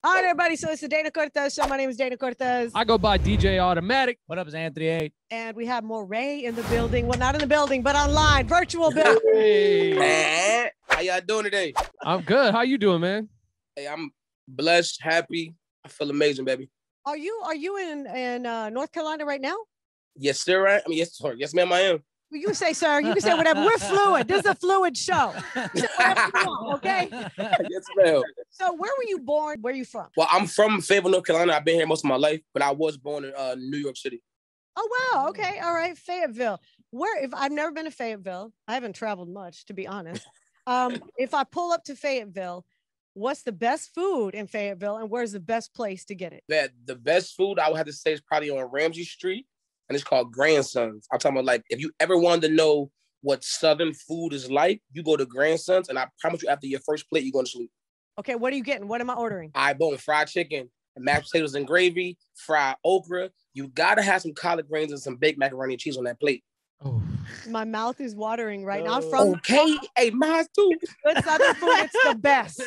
All right, everybody. So it's the Dana Cortez show. My name is Dana Cortez. I go by DJ Automatic. What up, is Anthony 8? And we have Morray in the building. Well, not in the building, but online, virtual building. Hey. Man, how y'all doing today? I'm good. How you doing, man? Hey, I'm blessed, happy. I feel amazing, baby. Are you in North Carolina right now? Yes, sir. Yes, sir. Yes, ma'am, I am. Well, you can say, sir. You can say whatever. We're fluid. This is a fluid show. Whatever you want, okay? Yes, ma'am. So where were you born? Where are you from? Well, I'm from Fayetteville, North Carolina. I've been here most of my life, but I was born in New York City. Oh, wow. Okay. All right. Fayetteville. If I've never been to Fayetteville, I haven't traveled much, to be honest. If I pull up to Fayetteville, what's the best food in Fayetteville and where's the best place to get it? The best food I would have to say is probably on Ramsey Street, and it's called Grandsons. I'm talking about, like, if you ever wanted to know what Southern food is like, you go to Grandsons, and I promise you after your first plate, you're going to sleep. Okay, what are you getting? What am I ordering? I bought fried chicken, and mashed potatoes and gravy, fried okra. You got to have some collard greens and some baked macaroni and cheese on that plate. Oh, My mouth is watering right now. I'm from Okay, hey, mine too. good Southern food. It's the best.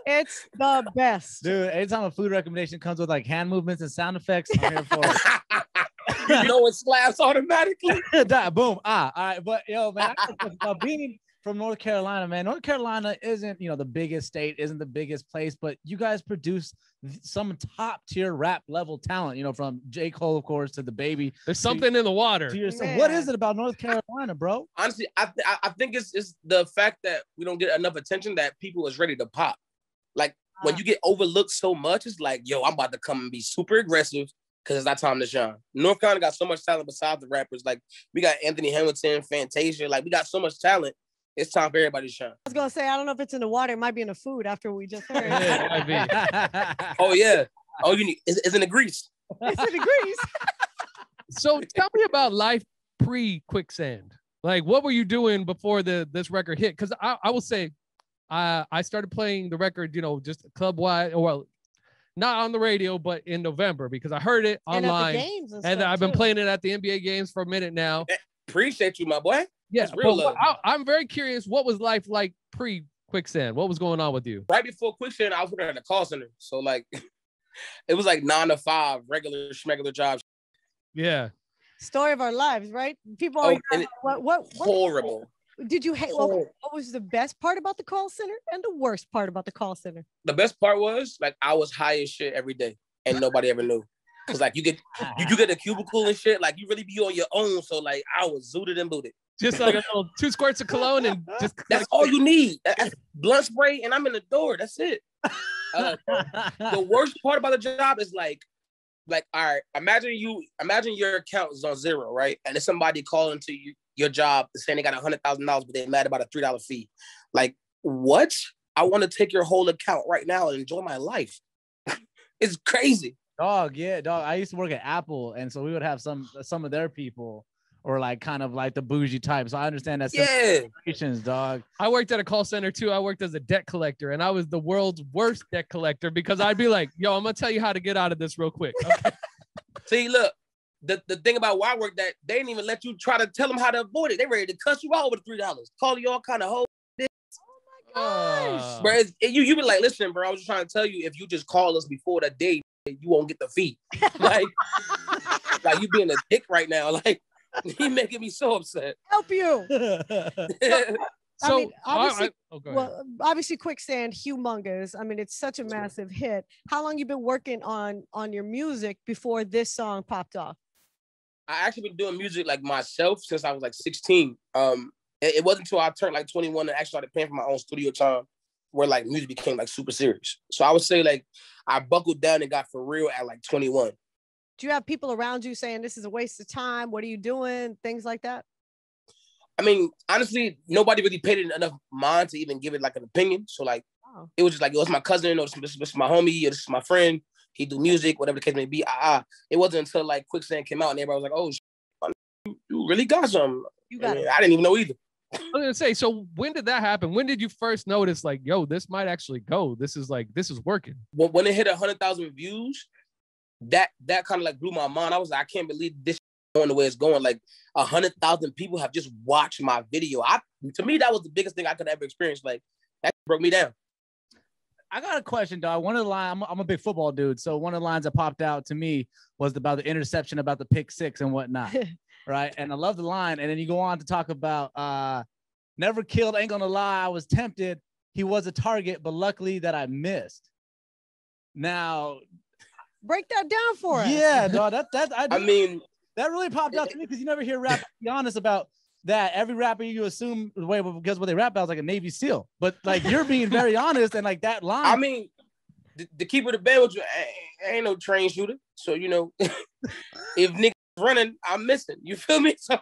It's the best. Dude, anytime a food recommendation comes with like hand movements and sound effects, I'm here for it. You know it slaps automatically. Boom. All right. But yo, man, being from North Carolina, man, North Carolina isn't, the biggest state, isn't the biggest place, but you guys produce some top tier rap level talent, from J. Cole, of course, to the Baby. there's something in the water. To yourself. Yeah. What is it about North Carolina, bro? Honestly, I think it's the fact that we don't get enough attention that people is ready to pop. Like, when you get overlooked so much, it's like, yo, I'm about to come and be super aggressive because it's our time to shine. North Carolina got so much talent besides the rappers. Like, we got Anthony Hamilton, Fantasia. Like, we got so much talent. It's time for everybody to shine. I was gonna say, I don't know if it's in the water. It might be in the food after we just heard. Yeah, it might be. Oh, yeah. Oh, you need it's in the grease. It's in the grease. So tell me about life pre-Quicksand. Like, what were you doing before this record hit? Because I will say, I started playing the record, just club-wide, or well, not on the radio, but in November because I heard it And at the online. games and And stuff, I've been too. playing it at the NBA games for a minute now. Appreciate you, my boy. Yeah, That's real but love. I'm very curious. What was life like pre-Quicksand? What was going on with you? Right before Quicksand, I was working at a call center. So, like, it was like 9 to 5, regular schmegular jobs. Yeah. Story of our lives, right? People Oh, always and ask, what Horrible. did you hate? What was the best part about the call center and the worst part about the call center? The best part was, like, I was high as shit every day and nobody ever knew. Cause like you get a cubicle and shit, like you really be on your own. So like I was zooted and booted. Just like a little 2 squirts of cologne and just That's all you need. That's blunt spray and I'm in the door. That's it. The worst part about the job is like, all right, imagine your account is on zero, right? And there's somebody calling to your job saying they got $100,000, but they're mad about a $3 fee. Like, what? I want to take your whole account right now and enjoy my life. It's crazy. Dog. I used to work at Apple, and so we would have some of their people, or like kind of like the bougie type. So I understand that. Yeah. Situations, dog. I worked at a call center too. I worked as a debt collector, and I was the world's worst debt collector because I'd be like, yo, I'm gonna tell you how to get out of this real quick. Okay? See, look, the thing about where I worked that they didn't even let you try to tell them how to avoid it. They ready to cuss you out over the $3. Call you all kind of hoes. Gosh. Bro, you be like, listen, bro, I was just trying to tell you, if you just call us before the day, you won't get the fee. like you being a dick right now. Like, he making me so upset. Help you. So, I mean, obviously, go ahead. well, obviously, Quicksand, humongous. I mean, it's such a massive hit. How long you been working on your music before this song popped off? I actually been doing music like myself since I was like 16. It wasn't until I turned like 21 and actually started paying for my own studio time where like music became like super serious. So I would say like I buckled down and got for real at like 21. Do you have people around you saying this is a waste of time? What are you doing? Things like that? I mean, honestly, nobody really paid it enough mind to even give it like an opinion. So like, It was just like, yo, it's my cousin, or this is my homie, or this is my friend. He do music, whatever the case may be. It wasn't until like Quicksand came out and everybody was like, oh, you really got something. You got it. I didn't even know either. I was gonna say, so when did that happen? When did you first notice like, yo, this might actually go? This is working. When it hit 100,000 views, that kind of like blew my mind. I was like, I can't believe this is going the way it's going. Like 100,000 people have just watched my video. To me, that was the biggest thing I could ever experience. Like that broke me down. I got a question, dog. One of the lines, I'm a big football dude, so one of the lines that popped out to me was about the interception, about the pick six and whatnot, right? And I love the line. And then you go on to talk about never killed, ain't gonna lie, I was tempted. He was a target, but luckily that I missed. Now, break that down for us. Yeah, dog. I mean, that really popped out to me because you never hear rappers be honest about that. Every rapper you assume because what they rap about is like a Navy SEAL, but like you're being very honest and like that line. I mean, the keeper of the band with you ain't no trained shooter, so you know if niggas running, I'm missing. You feel me? So,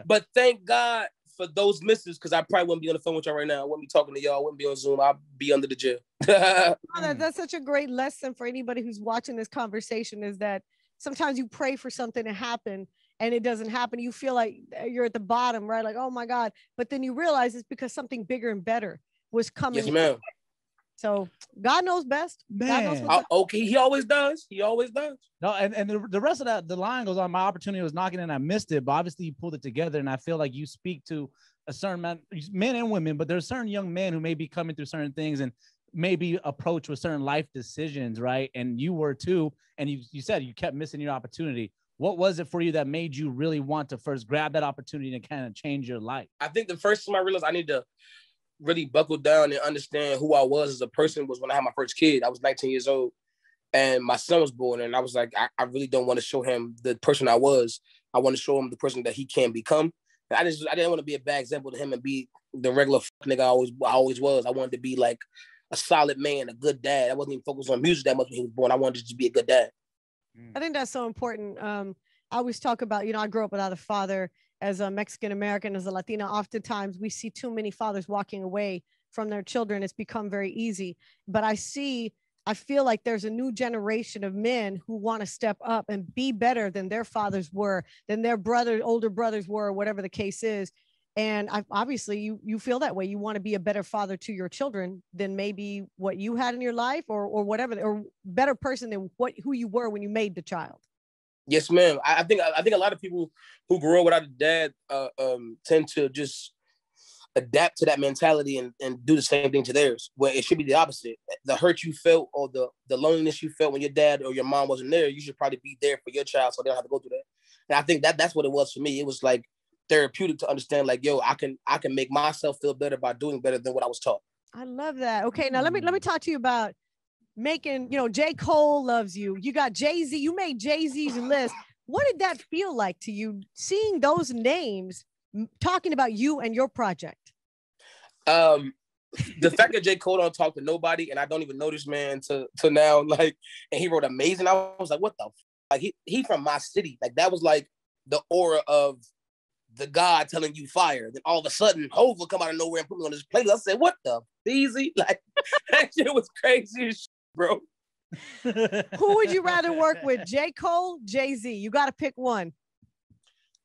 but thank God for those misses because I probably wouldn't be on the phone with y'all right now. I wouldn't be talking to y'all. I wouldn't be on Zoom. I'd be under the jail. That's such a great lesson for anybody who's watching this conversation is that sometimes you pray for something to happen and it doesn't happen. You feel like you're at the bottom, right? Like, oh my God. But then you realize it's because something bigger and better was coming. Yes, ma'am. So God knows best. Man. God knows okay, he always does. He always does. No, and the rest of that, the line goes on. My opportunity was knocking and I missed it, but obviously you pulled it together. And I feel like you speak to a certain men and women, but there's certain young men who may be coming through certain things and maybe approach with certain life decisions, right? And you were too. And you said you kept missing your opportunity. What was it for you that made you really want to first grab that opportunity and kind of change your life? I think the first time I realized I need to really buckle down and understand who I was as a person was when I had my first kid. I was 19 years old and my son was born. And I was like, I really don't want to show him the person I was. I want to show him the person that he can become. And I didn't want to be a bad example to him and be the regular nigga I always was. I wanted to be like a solid man, a good dad. I wasn't even focused on music that much when he was born. I wanted to be a good dad. I think that's so important. I always talk about, I grew up without a father. As a Mexican American, as a Latina, oftentimes we see too many fathers walking away from their children. It's become very easy. But I feel like there's a new generation of men who want to step up and be better than their fathers were, than their older brothers were, whatever the case is. And obviously you feel that way. You want to be a better father to your children than maybe what you had in your life or whatever, or better person than who you were when you made the child. Yes, ma'am. I think a lot of people who grew up without a dad tend to just adapt to that mentality and do the same thing to theirs, where it should be the opposite. The hurt you felt or the loneliness you felt when your dad or your mom wasn't there, you should probably be there for your child so they don't have to go through that. And I think that's what it was for me. It was like therapeutic to understand, like, yo, I can make myself feel better by doing better than what I was taught. I love that. Okay, now let me talk to you about making, J. Cole loves you. You got Jay-Z. You made Jay-Z's list. What did that feel like to you, seeing those names talking about you and your project? The fact that J. Cole don't talk to nobody, and I don't even know this man to now, like, and he wrote amazing. I was like, what the like? He from my city. Like, that was like the aura of the God telling you fire. Then all of a sudden, Hov will come out of nowhere and put me on this playlist. I said, what the easy? Like, that shit was crazy as shit, bro. Who would you rather work with, J. Cole, Jay-Z? You got to pick one.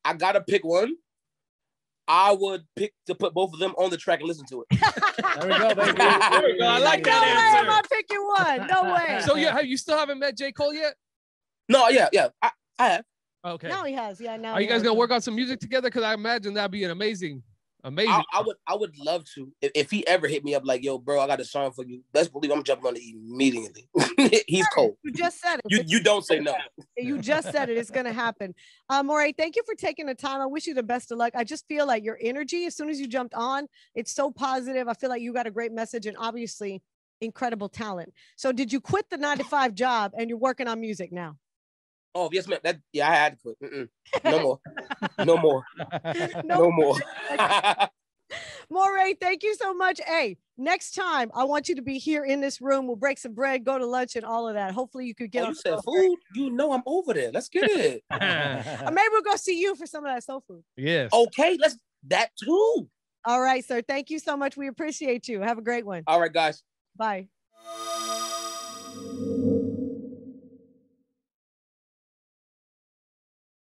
I got to pick one. I would pick to put both of them on the track and listen to it. There we go, baby. There we go. I like that answer. No way am I picking one. No way. So you still haven't met J. Cole yet? No, yeah. I have. Okay. Now he has. Yeah. Now. Are you guys gonna work on some music together? Because I imagine that'd be an amazing. I would love to. If he ever hit me up like, yo, bro, I got a song for you. Best believe I'm jumping on it immediately. He's cold. You just said it. You don't say no. You just said it. It's gonna happen. Morray, thank you for taking the time. I wish you the best of luck. I just feel like your energy, as soon as you jumped on, it's so positive. I feel like you got a great message and obviously incredible talent. So did you quit the 9-to-5 job and you're working on music now? Oh, yes, ma'am. I had to quit. No more. No more. No more. Morray, thank you so much. Hey, next time I want you to be here in this room. We'll break some bread, go to lunch and all of that. Hopefully you could get on. You said food? You know I'm over there. Let's get it. Maybe we'll go see you for some of that soul food. Yes. Okay, that too. All right, sir. Thank you so much. We appreciate you. Have a great one. All right, guys. Bye.